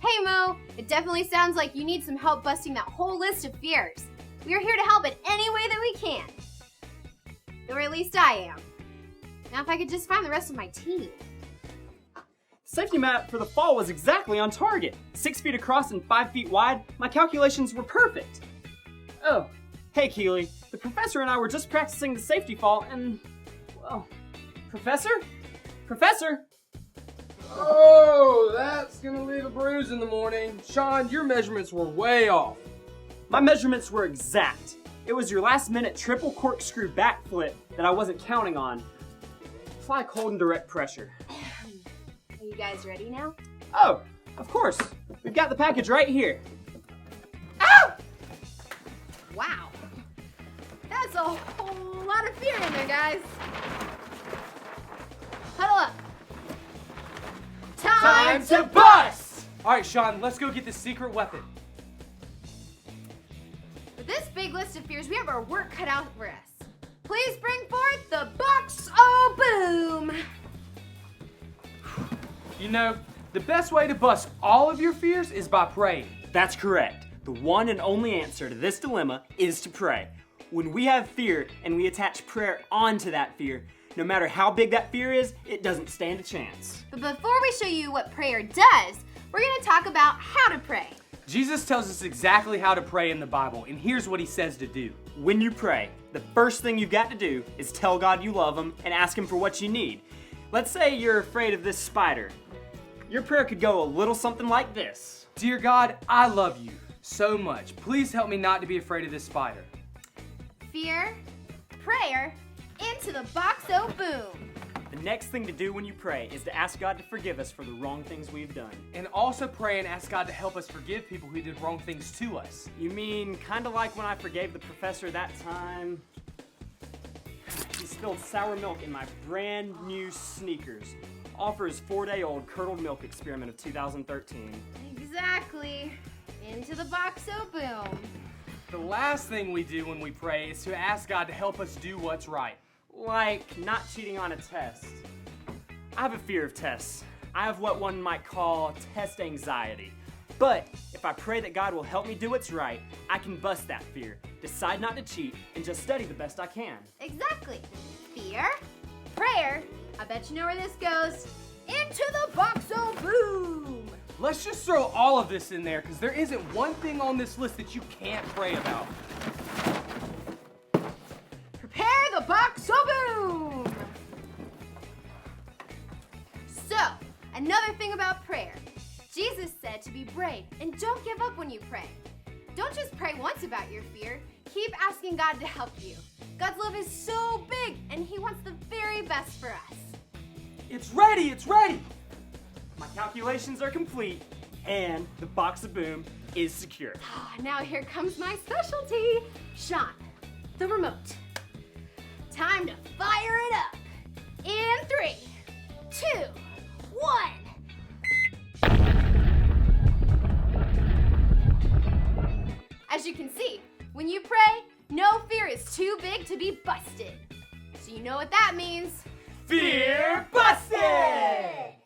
Hey Mo, it definitely sounds like you need some help busting that whole list of fears. We are here to help in any way that we can. Or at least I am. Now if I could just find the rest of my team. Safety map for the fall was exactly on target. 6 feet across and 5 feet wide. My calculations were perfect. Oh, hey Keely. The professor and I were just practicing the safety fall and, well, Professor? Professor? Oh, that's gonna leave a bruise in the morning. Sean, your measurements were way off. My measurements were exact. It was your last minute triple corkscrew backflip that I wasn't counting on. Apply cold and direct pressure. Are you guys ready now? Oh, of course. We've got the package right here. Ow! Wow. That's a whole lot of fear in there, guys. Huddle up. Time to bust! All right, Sean, let's go get the secret weapon. With this big list of fears, we have our work cut out for us. Please bring forth the box o' boom. You know, the best way to bust all of your fears is by praying. That's correct. The one and only answer to this dilemma is to pray. When we have fear and we attach prayer onto that fear, no matter how big that fear is, it doesn't stand a chance. But before we show you what prayer does, we're going to talk about how to pray. Jesus tells us exactly how to pray in the Bible, and here's what he says to do. When you pray, the first thing you've got to do is tell God you love him and ask him for what you need. Let's say you're afraid of this spider. Your prayer could go a little something like this. Dear God, I love you so much. Please help me not to be afraid of this spider. Fear, prayer, into the box o' boom. The next thing to do when you pray is to ask God to forgive us for the wrong things we've done. And also pray and ask God to help us forgive people who did wrong things to us. You mean kind of like when I forgave the professor that time? He spilled sour milk in my brand new sneakers. All for his 4-day-old curdled milk experiment of 2013. Exactly. Into the box o' boom. The last thing we do when we pray is to ask God to help us do what's right. Like not cheating on a test. I have a fear of tests. I have what one might call test anxiety. But if I pray that God will help me do what's right, I can bust that fear, decide not to cheat, and just study the best I can. Exactly. Fear, prayer, I bet you know where this goes. Into the box o' boom. Let's just throw all of this in there because there isn't one thing on this list that you can't pray about. Prepare the box o' boom. So, another thing about prayer. Jesus said to be brave and don't give up when you pray. Don't just pray once about your fear. Keep asking God to help you. God's love is so big and he wants the very best for us. It's ready, it's ready. My calculations are complete, and the box of boom is secure. Now here comes my specialty. Sean, the remote. Time to fire it up. In 3, 2, 1. As you can see, when you pray, no fear is too big to be busted. So you know what that means. Fear busted!